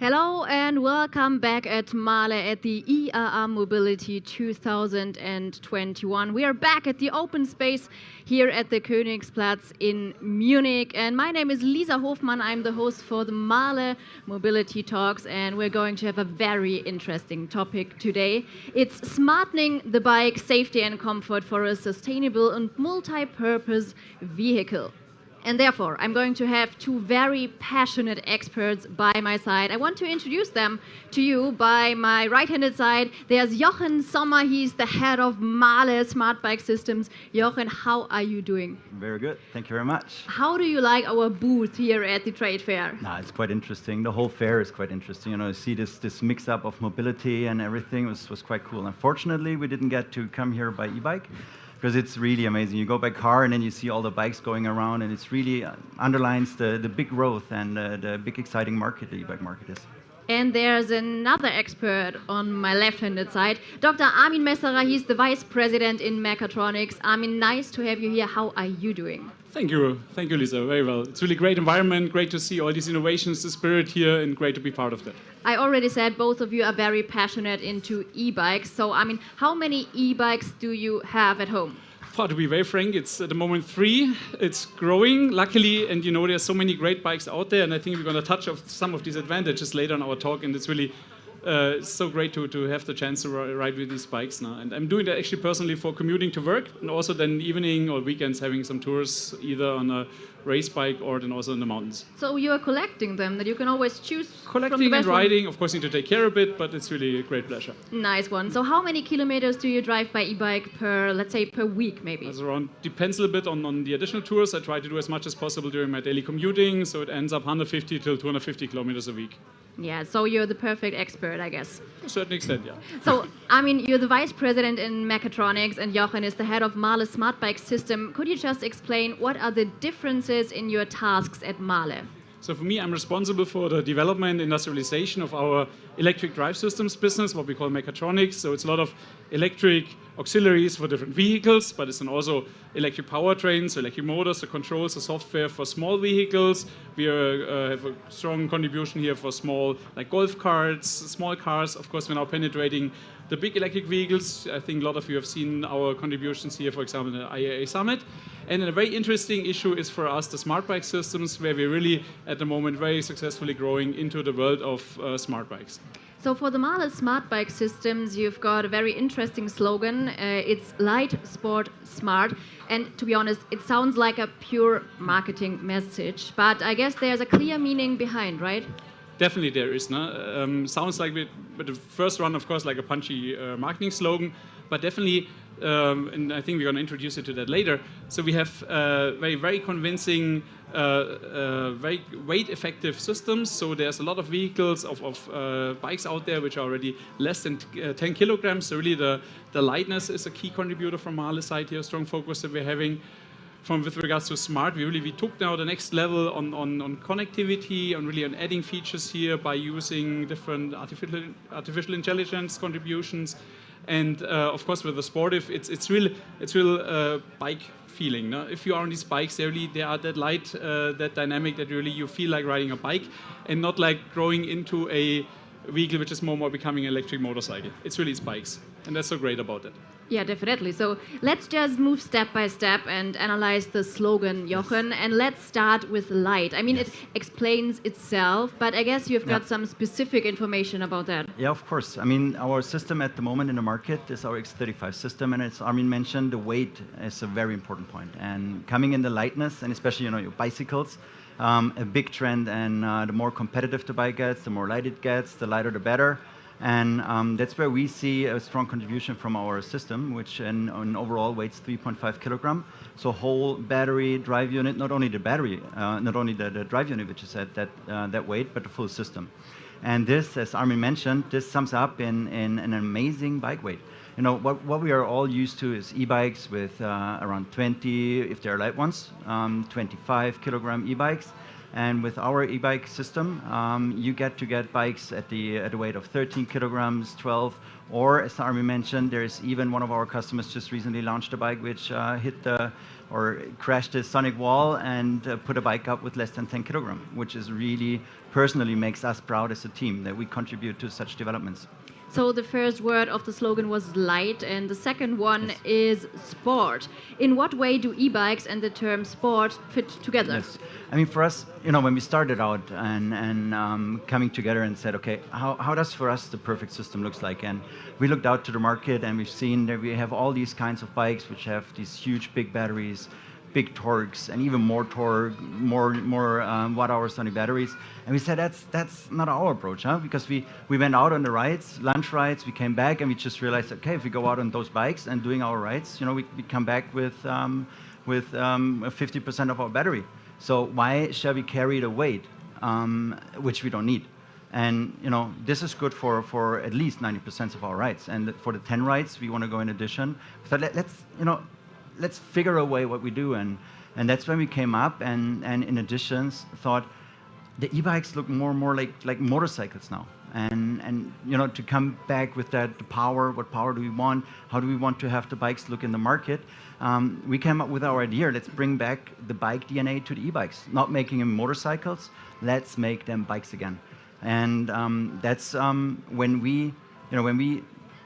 Hello and welcome back at MAHLE at the IAA Mobility 2021. We are back at the open space here at the Königsplatz in Munich. And my name is Lisa Hofmann. I'm the host for the MAHLE Mobility Talks, and we're going to have a very interesting topic today. It's smartening the bike, safety and comfort for a sustainable and multi-purpose vehicle. And therefore, I'm going to have two very passionate experts by my side. I want to introduce them to you. By my right-handed side, there's Jochen Sommer. He's the head of MAHLE SmartBike Systems. Jochen, how are you doing? Very good. Thank you very much. How do you like our booth here at the trade fair? It's quite interesting. The whole fair is quite interesting. You see this mix-up of mobility and everything was quite cool. Unfortunately, we didn't get to come here by e-bike, because it's really amazing. You go by car and then you see all the bikes going around, and it's really underlines the big growth and the big exciting market the e-bike market is. And there's another expert on my left-handed side, Dr. Armin Messerer. He's the vice president in Mechatronics. Armin, nice to have you here. How are you doing? Thank you, Lisa. Very well. It's really great environment, great to see all these innovations, the spirit here, and great to be part of that. I already said both of you are very passionate into e-bikes. So, I mean, how many e-bikes do you have at home? To be very frank, it's at the moment 3. It's growing, luckily, and there's so many great bikes out there, and I think we're going to touch on some of these advantages later in our talk, and it's really so great to have the chance to ride with these bikes now. And I'm doing that actually personally for commuting to work, and also then evening or weekends having some tours either on a race bike or then also in the mountains. So you are collecting them, that you can always choose collecting from the and riding. Of course, need to take care of it, but it's really a great pleasure. Nice one. So how many kilometers do you drive by e-bike per, let's say, per week maybe? Depends a little bit on the additional tours. I try to do as much as possible during my daily commuting, so it ends up 150 till 250 kilometers a week. Yeah, so you're the perfect expert, I guess. To a certain extent, yeah. So, I mean, you're the vice president in Mechatronics, and Jochen is the head of MAHLE SmartBike System. Could you just explain what are the differences in your tasks at MAHLE? So for me, I'm responsible for the development, industrialization of our electric drive systems business, what we call mechatronics. So it's a lot of electric auxiliaries for different vehicles, but it's then also electric powertrains, so electric motors, the controls, the software for small vehicles. We have a strong contribution here for small, like golf carts, small cars. Of course, we're now penetrating the big electric vehicles. I think a lot of you have seen our contributions here, for example, in the IAA Summit. And a very interesting issue is for us the smart bike systems, where we're really, at the moment, very successfully growing into the world of smart bikes. So for the MAHLE SmartBike Systems, you've got a very interesting slogan. It's light, sport, smart. And to be honest, it sounds like a pure marketing message. But I guess there's a clear meaning behind, right? Definitely there is. No? Sounds like, but the first one, of course, like a punchy marketing slogan. But definitely, and I think we're going to introduce you to that later. So we have very, very convincing, very weight-effective systems. So there's a lot of vehicles of bikes out there which are already less than 10 kilograms. So really the lightness is a key contributor from MAHLE's side here, a strong focus that we're having. With regards to smart, we took now the next level on connectivity, on adding features here by using different artificial intelligence contributions, and of course with the sportive, it's real bike feeling. No? If you are on these bikes, they are that light, that dynamic that really you feel like riding a bike, and not like growing into a vehicle which is more becoming an electric motorcycle. It's bikes, and that's so great about it. Yeah, definitely. So let's just move step by step and analyze the slogan, Jochen, and let's start with light. I mean, it explains itself, but I guess you've got some specific information about that. Yeah, of course. I mean, our system at the moment in the market is our X35 system, and as Armin mentioned, the weight is a very important point. And coming in the lightness, and especially, your bicycles, a big trend, and the more competitive the bike gets, the more light it gets, the lighter the better. And that's where we see a strong contribution from our system, which in overall weighs 3.5 kilogram. So whole battery drive unit, not only the battery, not only the drive unit, which is at that weight, but the full system. And this, as Armin mentioned, this sums up in an amazing bike weight. What we are all used to is e-bikes with around 20, if they're light ones, 25 kilogram e-bikes. And with our e-bike system, you get bikes at the weight of 13 kilograms, 12, or as Armin mentioned, there's even one of our customers just recently launched a bike which hit the or crash the sonic wall and put a bike up with less than 10 kilograms, which is really personally makes us proud as a team that we contribute to such developments. So the first word of the slogan was light, and the second one Yes. is sport. In what way do e-bikes and the term sport fit together? Yes, I mean for us, when we started out and coming together and said, okay, how does for us the perfect system looks like? And we looked out to the market and we've seen that we have all these kinds of bikes which have these huge big batteries, big torques, and even more torque, more watt hours on the batteries. And we said that's not our approach, huh? Because we went out on the rides, lunch rides, we came back and we just realized, okay, if we go out on those bikes and doing our rides, we come back with 50% of our battery. So why shall we carry the weight, which we don't need? And this is good for at least 90% of our rides. And for the 10 rides we want to go in addition. So let's figure a way what we do, and that's when we came up and in addition thought the e-bikes look more and more like motorcycles now, and to come back with that the power, what power do we want, how do we want to have the bikes look in the market, we came up with our idea, let's bring back the bike DNA to the e-bikes, not making them motorcycles, let's make them bikes again. And that's when we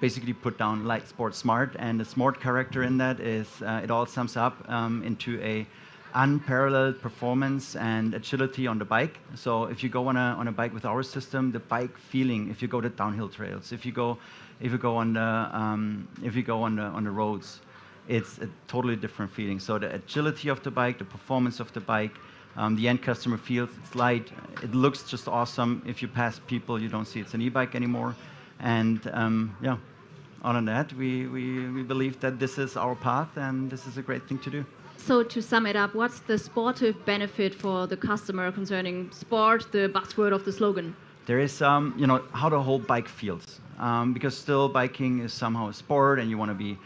basically put down light, sport, smart, and the smart character in that is it all sums up into a unparalleled performance and agility on the bike. So if you go on a bike with our system, the bike feeling, if you go to downhill trails, if you go on the roads, it's a totally different feeling. So the agility of the bike, the performance of the bike, the end customer feels it's light, it looks just awesome. If you pass people, you don't see it's an e-bike anymore. And other than that, we believe that this is our path and this is a great thing to do. So to sum it up, what's the sportive benefit for the customer concerning sport, the buzzword of the slogan? There is, how the whole bike feels. Because still biking is somehow a sport and you want to be,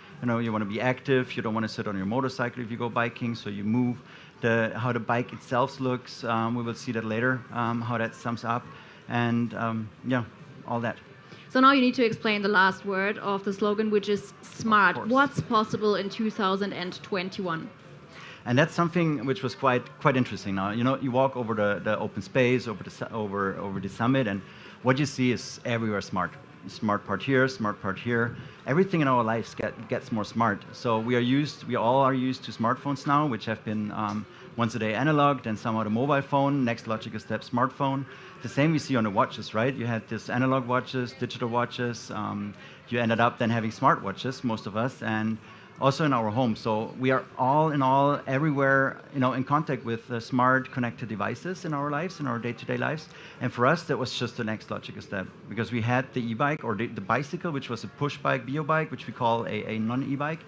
active. You don't want to sit on your motorcycle if you go biking, so you move. How the bike itself looks, we will see that later, how that sums up. And all that. So now you need to explain the last word of the slogan, which is smart. What's possible in 2021? And that's something which was quite interesting. Now, you walk over the open space, over the summit, and what you see is everywhere smart. Smart part here, smart part here. Everything in our lives gets more smart. So we all are used to smartphones now, which have been once a day analog, then somehow the mobile phone, next logical step smartphone. The same we see on the watches, right? You had this analog watches, digital watches. You ended up then having smart watches, most of us, and also in our home. So we are all in all everywhere, in contact with smart connected devices in our lives, in our day-to-day lives. And for us, that was just the next logical step, because we had the e-bike or the bicycle, which was a push bike, bio bike, which we call a non-e-bike,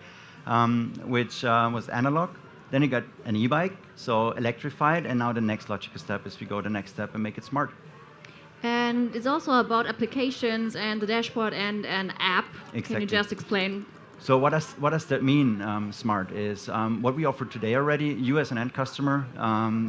which was analog. Then you got an e-bike, so electrified, and now the next logical step is we go the next step and make it smart. And it's also about applications and the dashboard and an app. Exactly. Can you just explain? So what does that mean, smart, is what we offer today already. You as an end customer,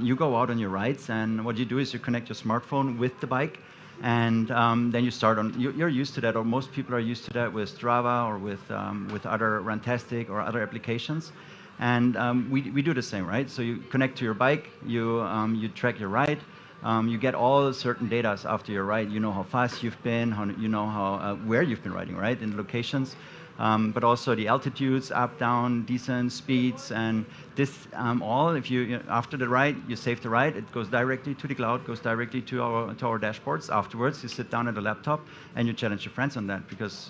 you go out on your rides, and what you do is you connect your smartphone with the bike, and then you start on, you're used to that, or most people are used to that with Strava or with other Runtastic or other applications. And we do the same, right? So you connect to your bike, you track your ride, you get all certain data after your ride. You know how fast you've been, where you've been riding, right, in locations, but also the altitudes, up, down, descent, speeds, and this all. If you after the ride, you save the ride, it goes directly to the cloud, goes directly to our dashboards. Afterwards, you sit down at the laptop and you challenge your friends on that, because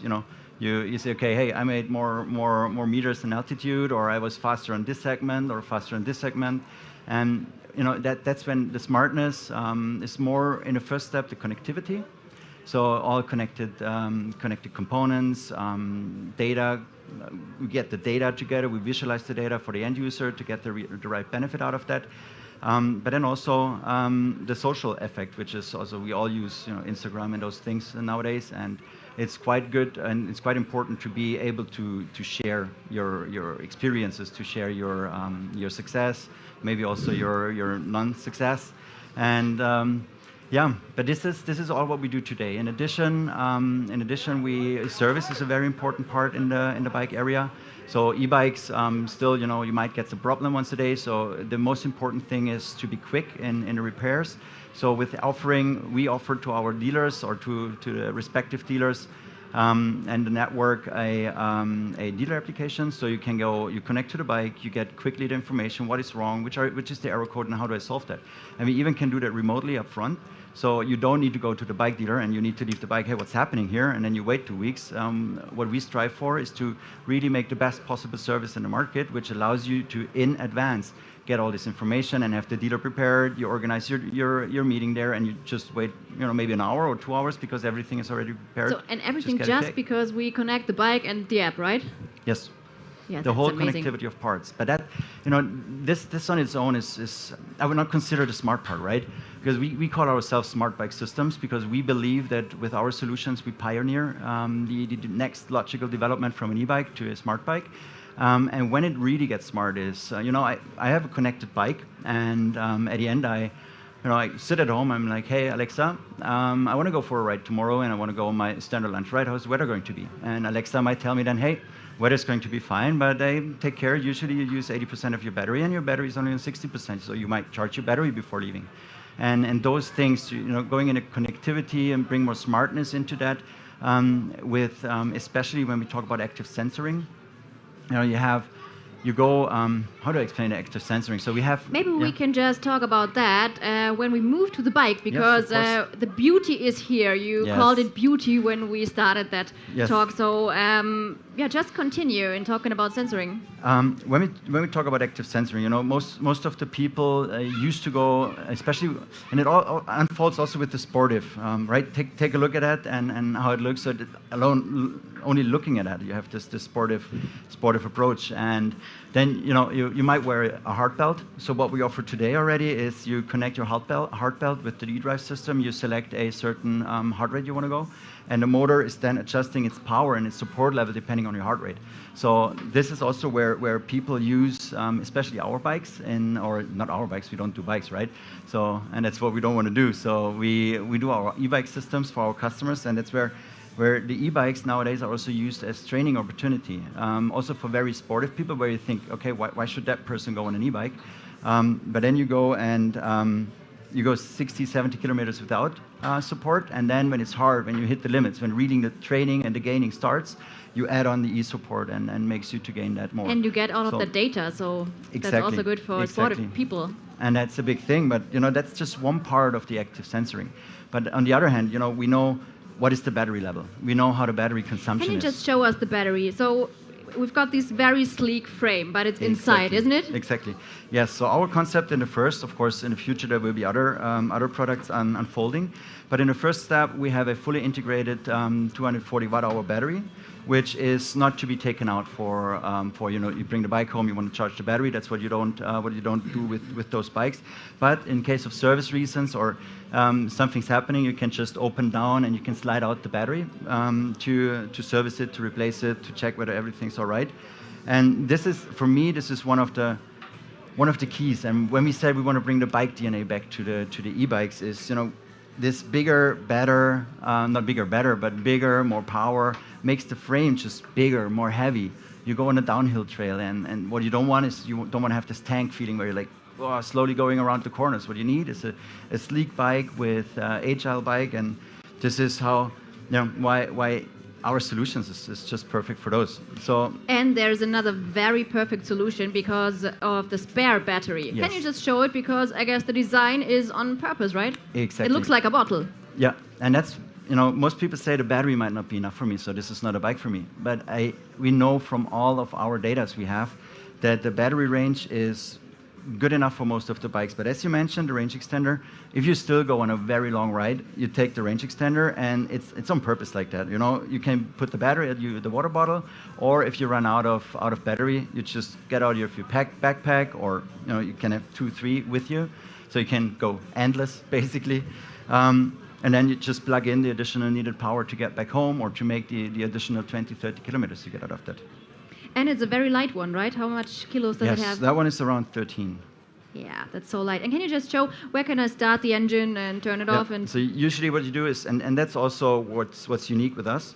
you say, okay, hey, I made more meters in altitude, or I was faster on this segment, or faster on this segment, and that's when the smartness is more in the first step, the connectivity. So all connected components, data. We get the data together. We visualize the data for the end user to get the right benefit out of that. But then also the social effect, which is also we all use Instagram and those things nowadays, and it's quite good and it's quite important to be able to share your experiences, to share your success, maybe also your non-success, and Yeah, but this is all what we do today. In addition, service is a very important part in the bike area. So e-bikes, still, you might get some problem once a day. So the most important thing is to be quick in the repairs. So with we offer to our dealers or to the respective dealers and the network a dealer application. So you can go, you connect to the bike, you get quickly the information, what is wrong, which is the error code, and how do I solve that. And we even can do that remotely up front. So you don't need to go to the bike dealer and you need to leave the bike, hey, what's happening here? And then you wait 2 weeks. What we strive for is to really make the best possible service in the market, which allows you to, in advance, get all this information and have the dealer prepared. You organize your meeting there and you just wait, maybe an hour or 2 hours because everything is already prepared. So, and everything just because we connect the bike and the app, right? Yes. Yeah, the whole amazing. connectivity of parts. But that, this on its own is I would not consider the smart part, right? Because we call ourselves SmartBike Systems because we believe that with our solutions we pioneer the next logical development from an e-bike to a smart bike. And when it really gets smart is, I have a connected bike, and at the end I sit at home. I'm like, hey Alexa, I want to go for a ride tomorrow, and I want to go on my standard lunch ride. How's the weather going to be? And Alexa might tell me then, hey, weather's going to be fine, but take care. Usually you use 80% of your battery, and your battery is only on 60%, so you might charge your battery before leaving. And those things, going into connectivity and bring more smartness into that, with especially when we talk about active sensoring. You go, how do I explain the active sensoring? So we have... Maybe we can just talk about that when we move to the bike, because the beauty is here. You called it beauty when we started that talk. So just continue in talking about sensoring. When we talk about active sensoring, most of the people used to go, especially, and it all unfolds also with the sportive, right? Take a look at that and how it looks. So only looking at that, you have this sportive approach, and then you might wear a heart belt. So what we offer today already is you connect your heart belt with the eDrive system. You select a certain heart rate you want to go, and the motor is then adjusting its power and its support level depending on your heart rate. So this is also where people use, especially our bikes, or not our bikes, we don't do bikes, right? So, and that's what we don't want to do. So we do our e-bike systems for our customers, and that's where the e-bikes nowadays are also used as training opportunity. Also for very sportive people, where you think, okay, why should that person go on an e-bike? But then you go and you go 60, 70 kilometers without support, and then when it's hard, when you hit the limits, when reading the training and the gaining starts, you add on the e-support and makes you to gain that more. And you get all of the data, so that's also good for sportive people. And that's a big thing, but that's just one part of the active sensoring. But on the other hand, we know what is the battery level. We know how the battery consumption is. Can you just show us the battery? So we've got this very sleek frame, but it's inside, isn't it? Exactly. Yes. So our concept in the first, of course, in the future there will be other products unfolding, but in the first step we have a fully integrated 240 watt-hour battery, which is not to be taken out for you bring the bike home, you want to charge the battery. That's what you don't do with those bikes. But in case of service reasons or something's happening, you can just open down and you can slide out the battery to service it, to replace it, to check whether everything's all right. And this is, for me, one of the keys. And when we said we want to bring the bike DNA back to the e-bikes, is this bigger, better, not bigger, better, but bigger, more power, makes the frame just bigger, more heavy. You go on a downhill trail, and what you don't want is you don't want to have this tank feeling where you're like, slowly going around the corners. What you need is a sleek bike with agile bike, and this is how, why our solutions is just perfect for those. So. And there's another very perfect solution because of the spare battery. Yes. Can you just show it? Because I guess the design is on purpose, right? Exactly. It looks like a bottle. Yeah, and that's, most people say the battery might not be enough for me, so this is not a bike for me. But we know from all of our data we have that the battery range is good enough for most of the bikes. But as you mentioned, the range extender, if you still go on a very long ride, you take the range extender, and it's on purpose like that. You can put the battery at the water bottle, or if you run out of battery, you just get out your backpack, or you can have 2, 3 with you, so you can go endless basically. And then you just plug in the additional needed power to get back home, or to make the additional 20, 30 kilometers you get out of that. And it's a very light one, right? How much kilos does it have? Yes, that one is around 13. Yeah, that's so light. And can you just show where can I start the engine and turn it off? And so usually what you do is, and that's also what's unique with us.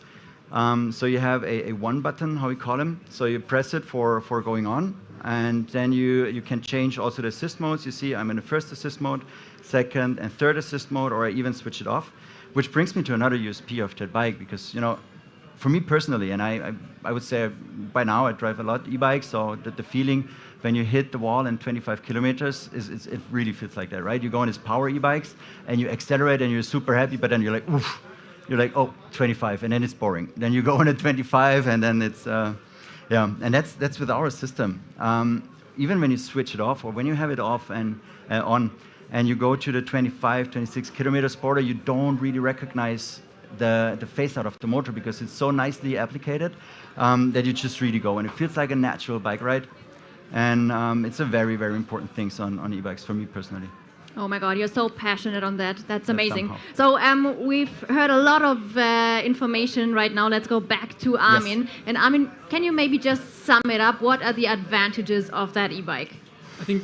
So you have a one button, how we call them. So you press it for going on, and then you can change also the assist modes. You see I'm in the first assist mode, second and third assist mode, or I even switch it off, which brings me to another USP of that bike, because for me personally, and I would say by now I drive a lot e-bikes, so the feeling when you hit the wall in 25 kilometers, it really feels like that, right? You go on these power e-bikes and you accelerate and you're super happy, but then you're like, oof, you're like, oh, 25, and then it's boring. Then you go on at 25, and then it's, and that's with our system. Even when you switch it off, or when you have it off and on, and you go to the 25, 26 kilometers border, you don't really recognize the face out of the motor, because it's so nicely applicated that you just really go, and it feels like a natural bike ride. And it's a very, very important thing on e-bikes for me personally. Oh my God, you're so passionate on that. That's amazing. Somehow. So we've heard a lot of information right now. Let's go back to Armin. Yes. And Armin, can you maybe just sum it up? What are the advantages of that e-bike? I think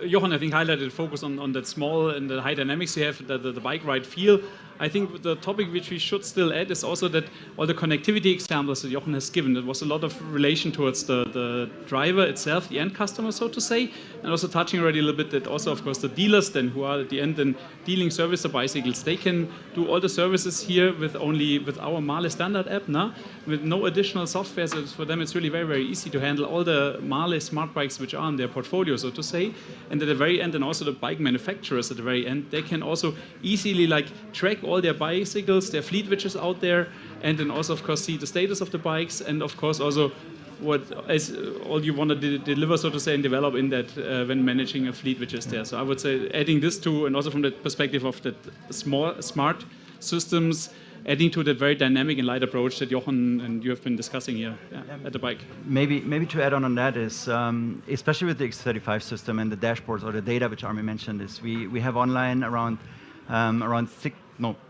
Jochen, highlighted focus on that small and the high dynamics you have, the bike ride feel. I think the topic which we should still add is also that all the connectivity examples that Jochen has given, there was a lot of relation towards the driver itself, the end customer, so to say, and also touching already a little bit that also, of course, the dealers then, who are at the end then dealing service the bicycles, they can do all the services here with our MAHLE standard app, with no additional software. So for them, it's really very, very easy to handle all the MAHLE smart bikes which are in their portfolio, so to say. And at the very end, and also the bike manufacturers at the very end, they can also easily track all their bicycles, their fleet which is out there, and then also, of course, see the status of the bikes, and of course also what is all you want to deliver, so to say, and develop in that when managing a fleet which is there. So I would say adding this to, and also from the perspective of that smart systems, adding to that very dynamic and light approach that Jochen and you have been discussing here at the bike. Maybe to add on that is, especially with the X35 system and the dashboards or the data which Armin mentioned, is we have online around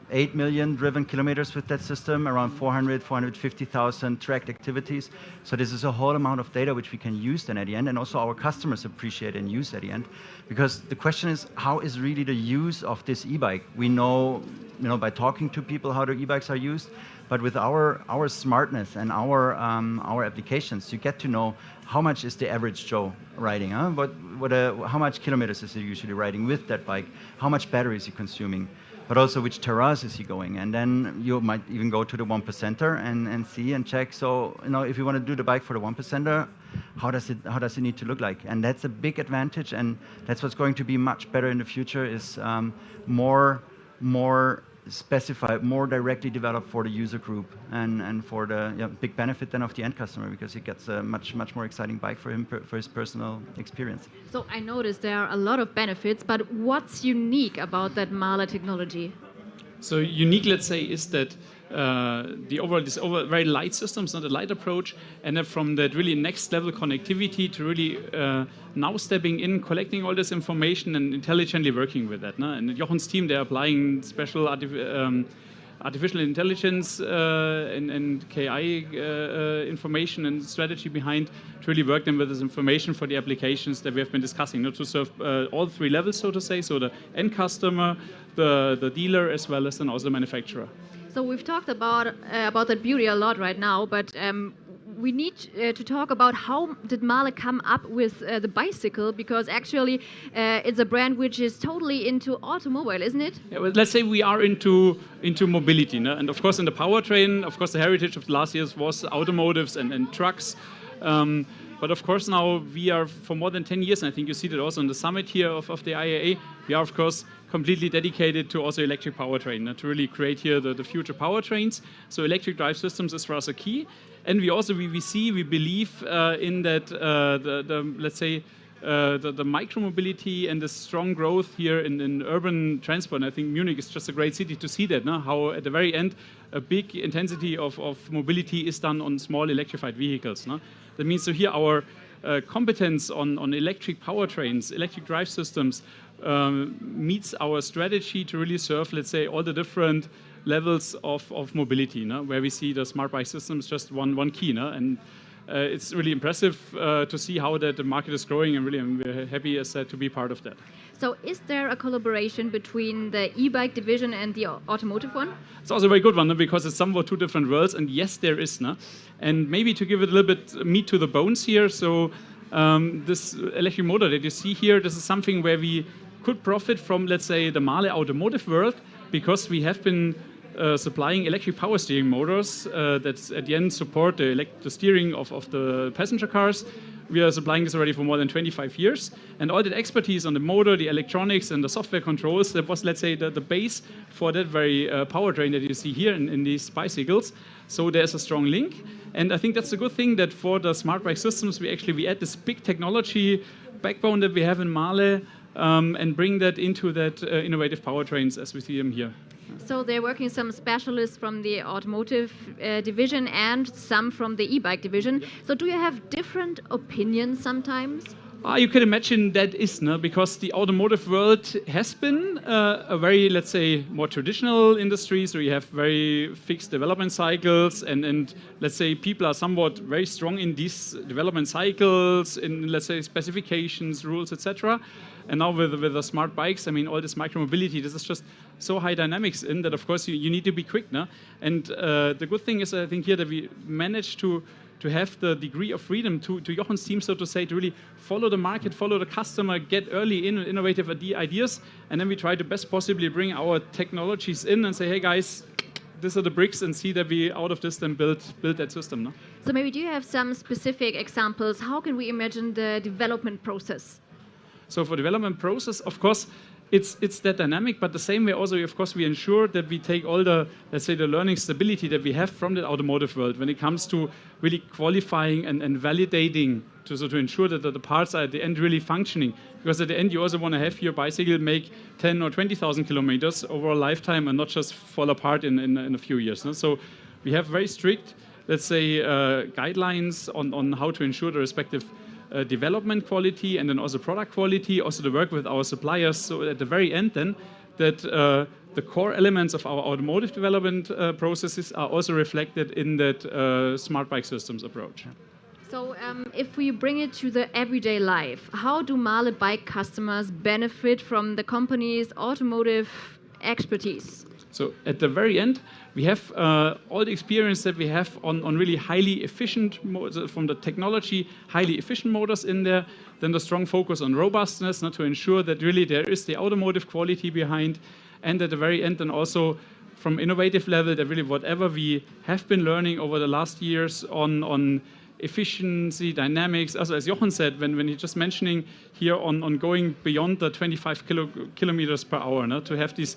8 million driven kilometers with that system, around 450,000 tracked activities. So this is a whole amount of data which we can use then at the end, and also our customers appreciate and use at the end. Because the question is, how is really the use of this e-bike? We know, by talking to people how the e-bikes are used, but with our smartness and our applications, you get to know how much is the average Joe riding, how much kilometers is he usually riding with that bike, how much battery is he consuming, but also which terrains is he going. And then you might even go to the 1%er and see and check. So, if you want to do the bike for the 1%er, how does it need to look like? And that's a big advantage, and that's what's going to be much better in the future, is more specified, more directly developed for the user group, and for the big benefit then of the end customer, because he gets a much more exciting bike for him, for his personal experience. So I noticed there are a lot of benefits, but what's unique about that MAHLE technology? So unique, let's say, is that this very light systems, not a light approach, and then from that really next level connectivity to really now stepping in, collecting all this information and intelligently working with that. And Jochen's team, they're applying special artificial intelligence and KI information and strategy behind to really work them with this information for the applications that we have been discussing, to serve all three levels, so to say, so the end customer, the dealer, as well as then also the manufacturer. So we've talked about that beauty a lot right now, but we need to talk about how did MAHLE come up with the bicycle, because actually it's a brand which is totally into automobile, isn't it? Yeah, well, let's say we are into mobility, no? And of course in the powertrain, of course the heritage of the last years was automotives and trucks. But of course now we are, for more than 10 years, and I think you see that also on the summit here of the IAA, we are of course completely dedicated to also electric powertrain, to really create here the future powertrains. So electric drive systems is for us a key. And we also, we believe in that, let's say, the micro-mobility and the strong growth here in urban transport. And I think Munich is just a great city to see that, how at the very end a big intensity of mobility is done on small electrified vehicles. That means so here our competence on electric powertrains, electric drive systems, meets our strategy to really serve, let's say, all the different levels of mobility, where we see the SmartBike systems just one key. And it's really impressive to see how the market is growing, and really I'm very happy as said to be part of that. So is there a collaboration between the e-bike division and the automotive one? It's also a very good one, no? Because it's somewhat two different worlds, and yes, there is. No? And maybe to give it a little bit meat to the bones here, so this electric motor that you see here, this is something where we could profit from, let's say, the MAHLE automotive world, because we have been supplying electric power steering motors that at the end support the steering of the passenger cars. We are supplying this already for more than 25 years. And all that expertise on the motor, the electronics, and the software controls, that was, let's say, the base for that very powertrain that you see here in these bicycles. So there's a strong link. And I think that's a good thing that for the SmartBike systems, we add this big technology backbone that we have in MAHLE and bring that into that innovative powertrains as we see them here. So they're working some specialists from the automotive division and some from the e-bike division. So do you have different opinions sometimes? You can imagine that is, no? Because the automotive world has been a very, let's say, more traditional industry. So you have very fixed development cycles, and let's say people are somewhat very strong in these development cycles, in, let's say, specifications, rules, etc. And now with the smart bikes, I mean, all this micromobility, this is just so high dynamics in that, of course, you need to be quick, no? And the good thing is, I think, here that we managed to have the degree of freedom to Jochen's team, so to say, to really follow the market, follow the customer, get early in innovative ideas, and then we try to best possibly bring our technologies in and say, hey guys, these are the bricks, and see that we out of this then build that system. No? So maybe do you have some specific examples? How can we imagine the development process? So for development process, of course, it's that dynamic, but the same way also, of course, we ensure that we take all the, let's say, the learning stability that we have from the automotive world when it comes to really qualifying and validating to ensure that the parts are at the end really functioning. Because at the end, you also want to have your bicycle make 10 or 20,000 kilometers over a lifetime and not just fall apart in a few years. No? So we have very strict, let's say, guidelines on how to ensure the respective development quality and then also product quality, also the work with our suppliers. So at the very end then, that the core elements of our automotive development processes are also reflected in that smart bike systems approach. So if we bring it to the everyday life, how do MAHLE bike customers benefit from the company's automotive expertise? So at the very end, we have all the experience that we have on really highly efficient, from the technology, highly efficient motors in there, then the strong focus on robustness, to ensure that really there is the automotive quality behind, and at the very end then also from innovative level that really whatever we have been learning over the last years on efficiency, dynamics, also as Jochen said, when he's just mentioning here on going beyond the 25 kilometers per hour, to have these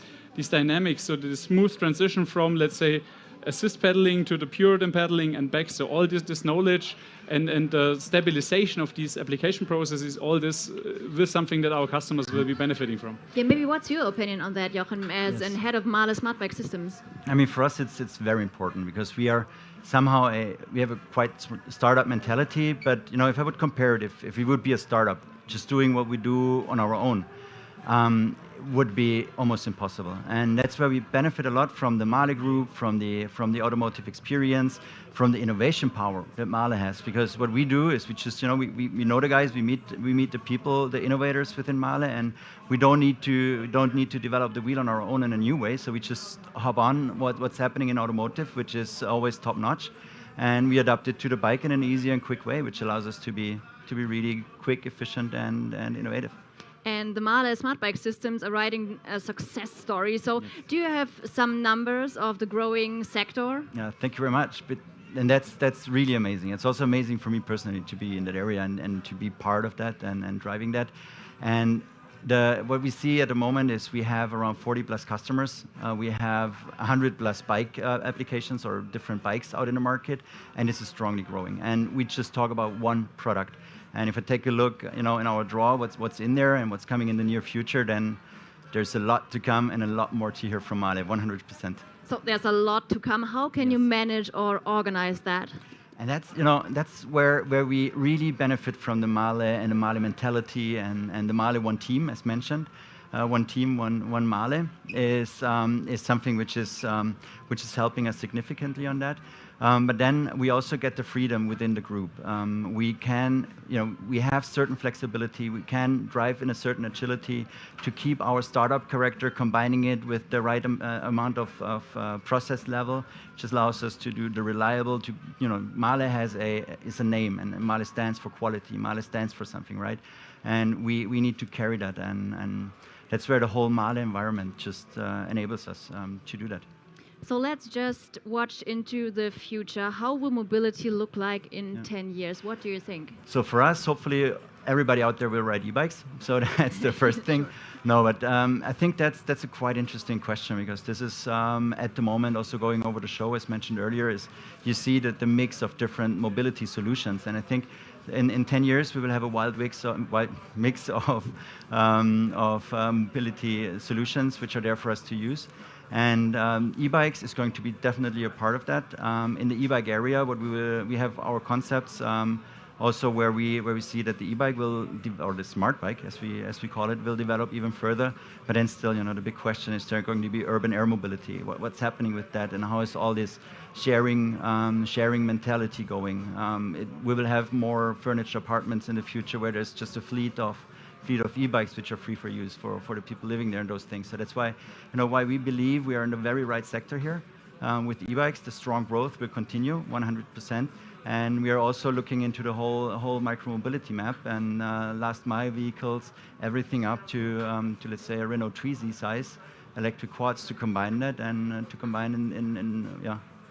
dynamics, so the smooth transition from, let's say, assist pedaling to the pure pedaling and back. So all this knowledge and the stabilization of these application processes, all this is something that our customers will be benefiting from. Yeah, maybe what's your opinion on that, Jochen, as Yes. an head of MAHLE SmartBike Systems? I mean, for us, it's very important because we are somehow we have a quite startup mentality. But if I would compare it, if we would be a startup just doing what we do on our own, would be almost impossible. And that's where we benefit a lot from the MAHLE group, from the automotive experience, from the innovation power that MAHLE has. Because what we do is we just, we know the guys, we meet the people, the innovators within MAHLE, and we don't need to develop the wheel on our own in a new way. So we just hop on what's happening in automotive, which is always top notch, and we adapt it to the bike in an easy and quick way, which allows us to be really quick, efficient, and innovative. And the MAHLE SmartBike Systems are writing a success story. So do you have some numbers of the growing sector? Yeah, thank you very much. And that's really amazing. It's also amazing for me personally to be in that area and to be part of that and driving that. And what we see at the moment is we have around 40 plus customers. We have 100 plus bike applications or different bikes out in the market, and this is strongly growing. And we just talk about one product. And if I take a look, in our draw, what's in there and what's coming in the near future, then there's a lot to come and a lot more to hear from MAHLE, 100%. So there's a lot to come. How can you manage or organize that? And that's where we really benefit from the MAHLE and the MAHLE mentality and the MAHLE one team, as mentioned. One team, one MAHLE is something which is helping us significantly on that. But then we also get the freedom within the group. We can, we have certain flexibility. We can drive in a certain agility to keep our startup character, combining it with the right amount of process level, which allows us to do the reliable. MAHLE is a name, and MAHLE stands for quality. MAHLE stands for something, right? And we need to carry that, and that's where the whole MAHLE environment just enables us to do that. So let's just watch into the future. How will mobility look like in 10 years? What do you think? So for us, hopefully, everybody out there will ride e-bikes. So that's the first thing. No, but I think that's a quite interesting question, because this is at the moment also going over the show, as mentioned earlier, is you see that the mix of different mobility solutions, and I think in 10 years we will have a wild mix of mobility solutions which are there for us to use. And e-bikes is going to be definitely a part of that. In the e-bike area, we have our concepts also where we see that the e-bike or the smart bike, as we call it, will develop even further. But then still, the big question is there going to be urban air mobility? What's happening with that, and how is all this sharing mentality going? We will have more furnished apartments in the future where there's just a fleet of e-bikes which are free for use for the people living there and those things. So that's why we believe we are in the very right sector here. With e-bikes, the strong growth will continue 100%. And we are also looking into the whole micromobility map and last mile vehicles, everything up to let's say a Renault Twizy size electric quads, to combine that and to combine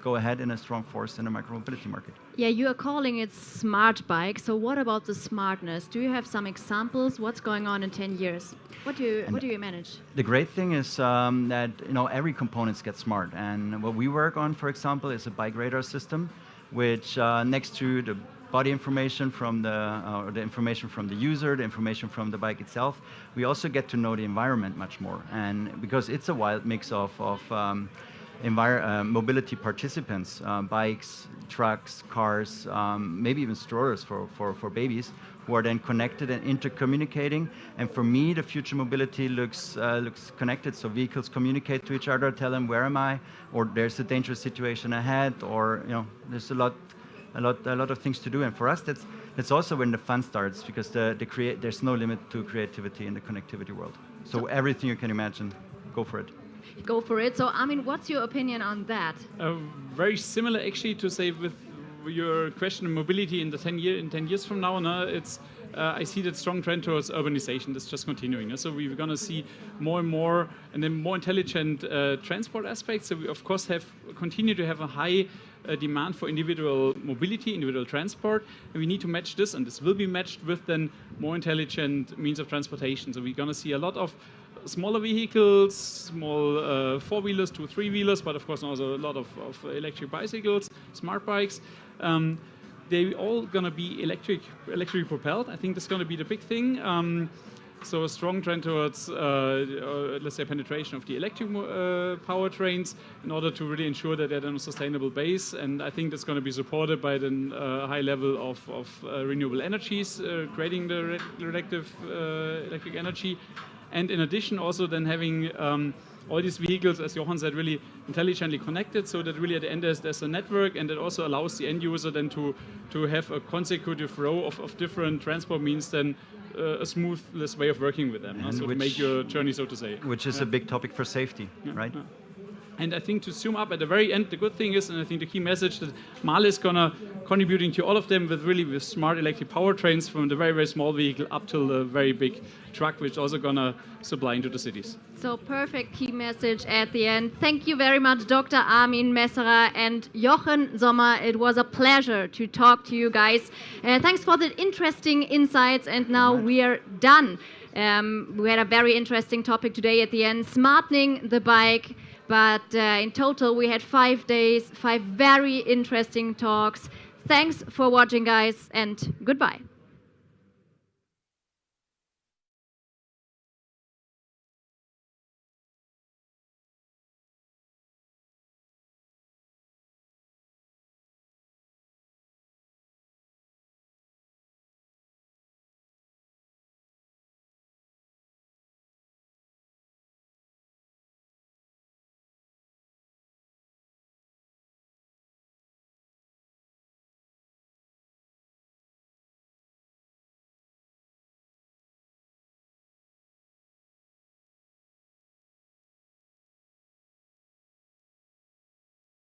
go ahead in a strong force in the micromobility market. Yeah, you are calling it smart bike. So what about the smartness? Do you have some examples? What's going on in 10 years? What do you manage? The great thing is that every component gets smart, and what we work on, for example, is a bike radar system, which next to the body information from the information from the user, the information from the bike itself, we also get to know the environment much more, and because it's a wild mix of mobility participants, bikes, trucks, cars, maybe even strollers for babies, who are then connected and intercommunicating. And for me, the future mobility looks connected. So vehicles communicate to each other, tell them where am I, or there's a dangerous situation ahead, or there's a lot of things to do. And for us, that's also when the fun starts, because there's no limit to creativity in the connectivity world. So everything you can imagine, go for it. Go for it. So, Armin, what's your opinion on that? Very similar, actually, to say with your question of mobility in 10 years from now. I see that strong trend towards urbanization. That's just continuing. So we're going to see more and more, and then more intelligent transport aspects. So we, of course, continue to have a high demand for individual mobility, individual transport, and we need to match this, and this will be matched with then more intelligent means of transportation. So we're going to see a lot of smaller vehicles, small four-wheelers, 2 3-wheelers, but of course also a lot of electric bicycles, smart bikes. They're all going to be electrically propelled. I think that's going to be the big thing. So a strong trend towards, let's say, penetration of the electric powertrains in order to really ensure that they're on a sustainable base. And I think that's going to be supported by the high level of renewable energies, creating the electric energy. And in addition, also then having all these vehicles, as Jochen said, really intelligently connected, so that really at the end there's a network, and that also allows the end user then to have a consecutive row of different transport means, then a smoothless way of working with them, so to make your journey, so to say. Which is a big topic for safety, right? Yeah. And I think to zoom up at the very end, the good thing is, and I think the key message, that MAHLE is contributing to all of them with smart electric powertrains, from the very, very small vehicle up till the very big truck, which is also gonna supply into the cities. So perfect key message at the end. Thank you very much, Dr. Armin Messerer and Jochen Sommer. It was a pleasure to talk to you guys. Thanks for the interesting insights, and now we are done. We had a very interesting topic today at the end, smartening the bike. But in total, we had 5 days, 5 very interesting talks. Thanks for watching, guys, and goodbye.